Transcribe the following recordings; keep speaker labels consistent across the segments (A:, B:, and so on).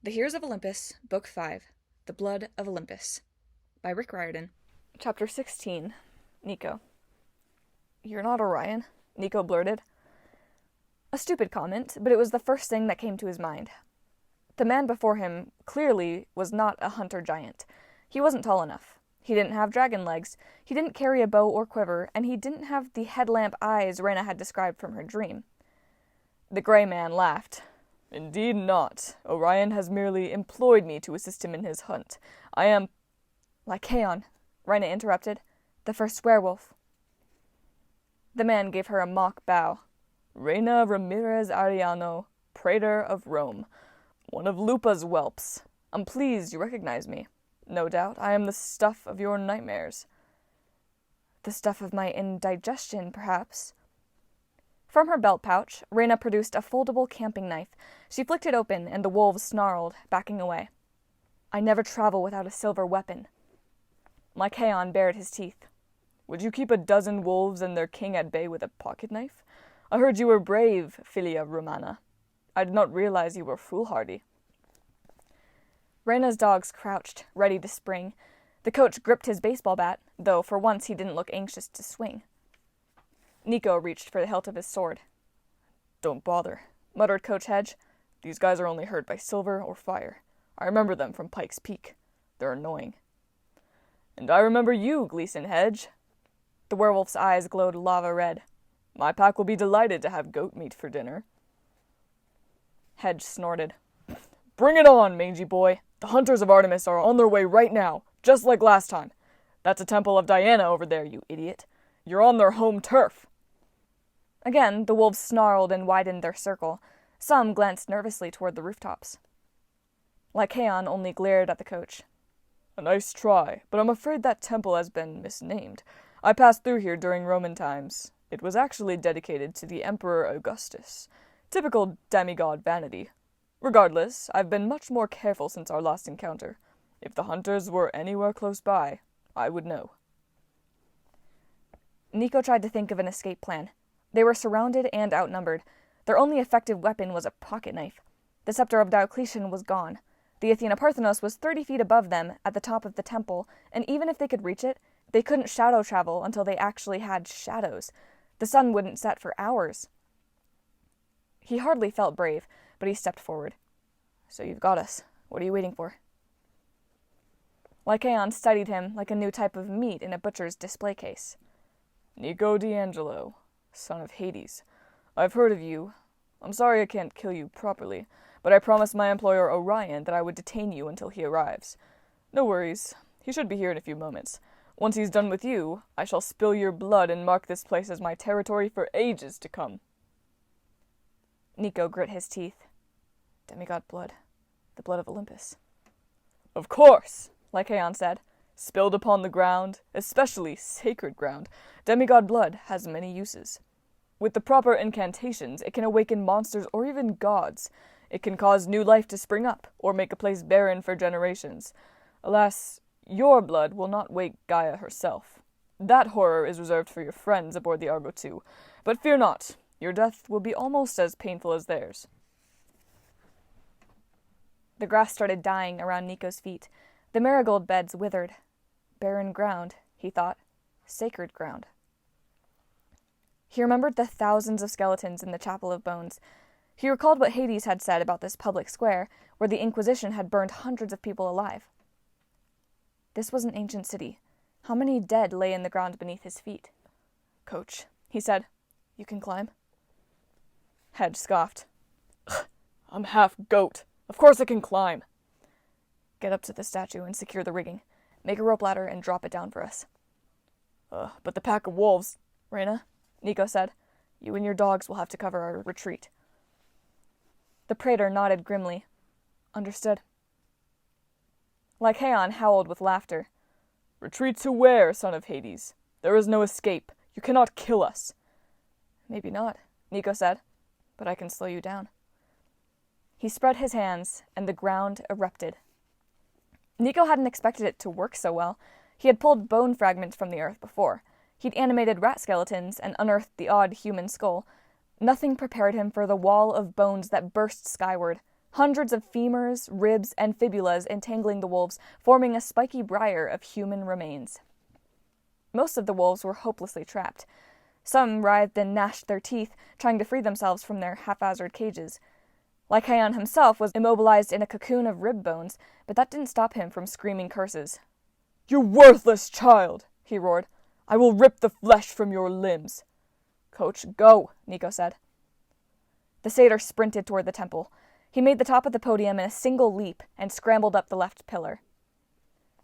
A: The Heroes of Olympus, Book 5, The Blood of Olympus, by Rick Riordan.
B: Chapter 16, Nico. "You're not Orion," Nico blurted. A stupid comment, but it was the first thing that came to his mind. The man before him clearly was not a hunter giant. He wasn't tall enough. He didn't have dragon legs, he didn't carry a bow or quiver, and he didn't have the headlamp eyes Reyna had described from her dream. The gray man laughed. "Indeed not. Orion has merely employed me to assist him in his hunt. I am—" "Lycaon," Reyna interrupted. "The first werewolf." The man gave her a mock bow. "Reyna Ramirez Ariano, praetor of Rome. One of Lupa's whelps. I'm pleased you recognize me. No doubt I am the stuff of your nightmares." "The stuff of my indigestion, perhaps." From her belt pouch, Reyna produced a foldable camping knife. She flicked it open, and the wolves snarled, backing away. "I never travel without a silver weapon." Lycaon bared his teeth. "Would you keep a dozen wolves and their king at bay with a pocket knife? I heard you were brave, filia romana. I did not realize you were foolhardy." Reyna's dogs crouched, ready to spring. The coach gripped his baseball bat, though for once he didn't look anxious to swing. Nico reached for the hilt of his sword. "Don't bother," muttered Coach Hedge. "These guys are only hurt by silver or fire. I remember them from Pike's Peak. They're annoying." "And I remember you, Gleason Hedge." The werewolf's eyes glowed lava red. "My pack will be delighted to have goat meat for dinner." Hedge snorted. "Bring it on, mangy boy. The hunters of Artemis are on their way right now, just like last time. That's a temple of Diana over there, you idiot. You're on their home turf." Again, the wolves snarled and widened their circle. Some glanced nervously toward the rooftops. Lycaon only glared at the coach. "A nice try, but I'm afraid that temple has been misnamed. I passed through here during Roman times. It was actually dedicated to the Emperor Augustus. Typical demigod vanity. Regardless, I've been much more careful since our last encounter. If the hunters were anywhere close by, I would know." Nico tried to think of an escape plan. They were surrounded and outnumbered. Their only effective weapon was a pocket knife. The scepter of Diocletian was gone. The Athena Parthenos was 30 feet above them at the top of the temple, and even if they could reach it, they couldn't shadow travel until they actually had shadows. The sun wouldn't set for hours. He hardly felt brave, but he stepped forward. "So you've got us. What are you waiting for?" Lycaon studied him like a new type of meat in a butcher's display case. "Nico D'Angelo, son of Hades. I've heard of you. I'm sorry I can't kill you properly, but I promised my employer Orion that I would detain you until he arrives. No worries. He should be here in a few moments. Once he's done with you, I shall spill your blood and mark this place as my territory for ages to come." Nico grit his teeth. "Demigod blood. The blood of Olympus." "Of course," Lycaon said. "Spilled upon the ground, especially sacred ground, demigod blood has many uses. With the proper incantations, it can awaken monsters or even gods. It can cause new life to spring up, or make a place barren for generations. Alas, your blood will not wake Gaia herself. That horror is reserved for your friends aboard the Argo II. But fear not, your death will be almost as painful as theirs." The grass started dying around Nico's feet. The marigold beds withered. Barren ground, he thought. Sacred ground. He remembered the thousands of skeletons in the Chapel of Bones. He recalled what Hades had said about this public square, where the Inquisition had burned hundreds of people alive. This was an ancient city. How many dead lay in the ground beneath his feet? "Coach," he said, "you can climb?" Hedge scoffed. "I'm half goat. Of course I can climb." "Get up to the statue and secure the rigging. Make a rope ladder and drop it down for us." But the pack of wolves—" "Reyna," Nico said, "you and your dogs will have to cover our retreat." The praetor nodded grimly. "Understood." Lycaon howled with laughter. "Retreat to where, son of Hades? There is no escape. You cannot kill us." "Maybe not," Nico said, "but I can slow you down." He spread his hands, and the ground erupted. Nico hadn't expected it to work so well. He had pulled bone fragments from the earth before. He'd animated rat skeletons and unearthed the odd human skull. Nothing prepared him for the wall of bones that burst skyward, hundreds of femurs, ribs, and fibulas entangling the wolves, forming a spiky briar of human remains. Most of the wolves were hopelessly trapped. Some writhed and gnashed their teeth, trying to free themselves from their haphazard cages. Lycaon himself was immobilized in a cocoon of rib bones, but that didn't stop him from screaming curses. "You worthless child!" he roared. "I will rip the flesh from your limbs." "Coach, go," Nico said. The satyr sprinted toward the temple. He made the top of the podium in a single leap and scrambled up the left pillar.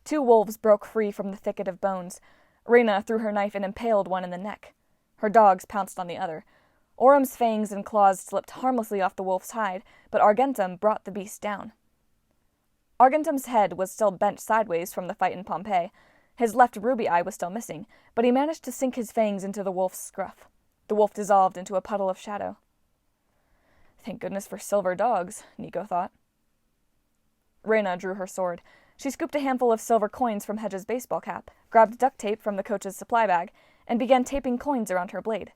B: 2 wolves broke free from the thicket of bones. Reyna threw her knife and impaled one in the neck. Her dogs pounced on the other. Orum's fangs and claws slipped harmlessly off the wolf's hide, but Argentum brought the beast down. Argentum's head was still bent sideways from the fight in Pompeii. His left ruby eye was still missing, but he managed to sink his fangs into the wolf's scruff. The wolf dissolved into a puddle of shadow. Thank goodness for silver dogs, Nico thought. Reyna drew her sword. She scooped a handful of silver coins from Hedge's baseball cap, grabbed duct tape from the coach's supply bag, and began taping coins around her blade.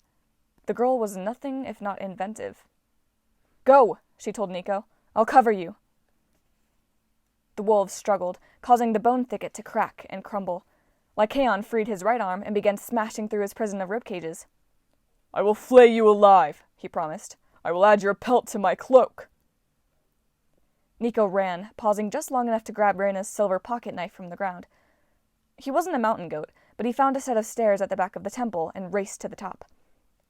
B: The girl was nothing if not inventive. "Go," she told Nico. "I'll cover you." The wolves struggled, causing the bone thicket to crack and crumble. Lycaon freed his right arm and began smashing through his prison of rib cages. "I will flay you alive," he promised. "I will add your pelt to my cloak." Nico ran, pausing just long enough to grab Reyna's silver pocket knife from the ground. He wasn't a mountain goat, but he found a set of stairs at the back of the temple and raced to the top.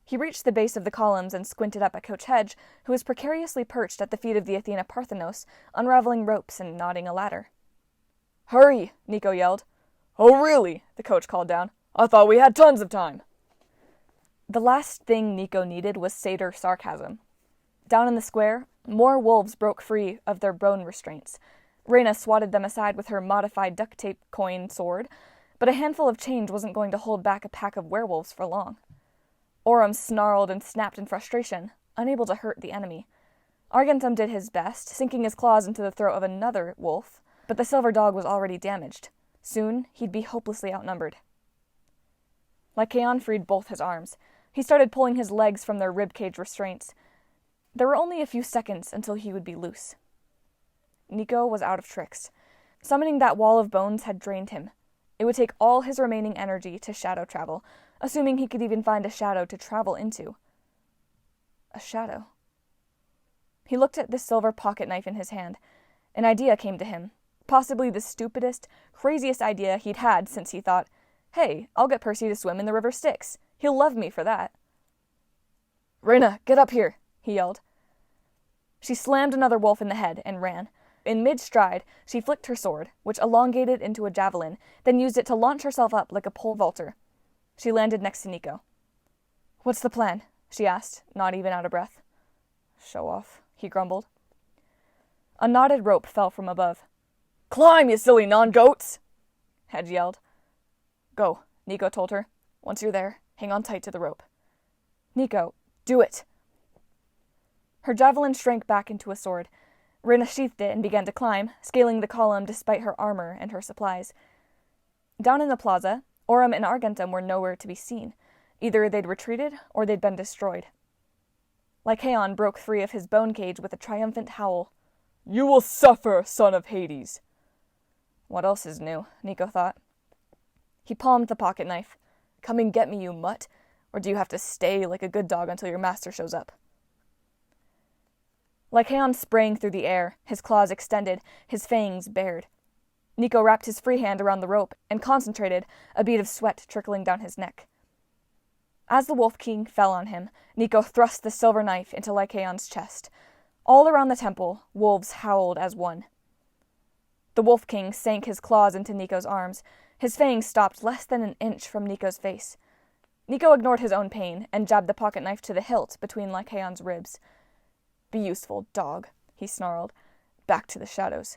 B: He reached the base of the columns and squinted up at Coach Hedge, who was precariously perched at the feet of the Athena Parthenos, unraveling ropes and knotting a ladder. "Hurry!" Nico yelled. "Oh, really?" the coach called down. "I thought we had tons of time." The last thing Nico needed was satyr sarcasm. Down in the square, more wolves broke free of their bone restraints. Reyna swatted them aside with her modified duct tape coin sword, but a handful of change wasn't going to hold back a pack of werewolves for long. Orum snarled and snapped in frustration, unable to hurt the enemy. Argentum did his best, sinking his claws into the throat of another wolf, but the silver dog was already damaged. Soon, he'd be hopelessly outnumbered. Lycaon freed both his arms. He started pulling his legs from their ribcage restraints. There were only a few seconds until he would be loose. Nico was out of tricks. Summoning that wall of bones had drained him. It would take all his remaining energy to shadow travel, assuming he could even find a shadow to travel into. A shadow. He looked at the silver pocket knife in his hand. An idea came to him, possibly the stupidest, craziest idea he'd had since he thought, "Hey, I'll get Percy to swim in the river Styx. He'll love me for that." "Reyna, get up here," he yelled. She slammed another wolf in the head and ran. In mid-stride, she flicked her sword, which elongated into a javelin, then used it to launch herself up like a pole vaulter. She landed next to Nico. "What's the plan?" she asked, not even out of breath. "Show off," he grumbled. A knotted rope fell from above. "Climb, you silly non-goats!" Hedge yelled. "Go," Nico told her. "Once you're there, hang on tight to the rope." "Nico, do it!" Her javelin shrank back into a sword. Reyna sheathed it and began to climb, scaling the column despite her armor and her supplies. Down in the plaza, Orum and Argentum were nowhere to be seen. Either they'd retreated or they'd been destroyed. Lycaon broke free of his bone cage with a triumphant howl. "You will suffer, son of Hades!" What else is new, Nico thought. He palmed the pocket knife. "Come and get me, you mutt, or do you have to stay like a good dog until your master shows up?" Lycaon sprang through the air, his claws extended, his fangs bared. Nico wrapped his free hand around the rope and concentrated, a bead of sweat trickling down his neck. As the Wolf King fell on him, Nico thrust the silver knife into Lycaon's chest. All around the temple, wolves howled as one. The Wolf King sank his claws into Nico's arms. His fangs stopped less than an inch from Nico's face. Nico ignored his own pain and jabbed the pocket knife to the hilt between Lycaon's ribs. "Be useful, dog," he snarled. "Back to the shadows."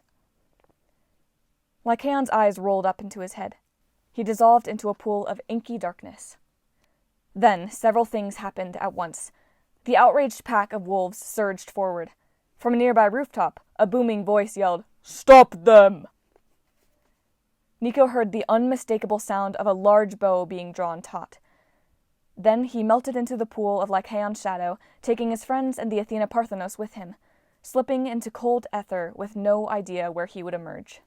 B: Lycaon's eyes rolled up into his head. He dissolved into a pool of inky darkness. Then several things happened at once. The outraged pack of wolves surged forward. From a nearby rooftop, a booming voice yelled, "Stop them!" Nico heard the unmistakable sound of a large bow being drawn taut. Then he melted into the pool of Lycaon's shadow, taking his friends and the Athena Parthenos with him. slipping into cold ether with no idea where he would emerge.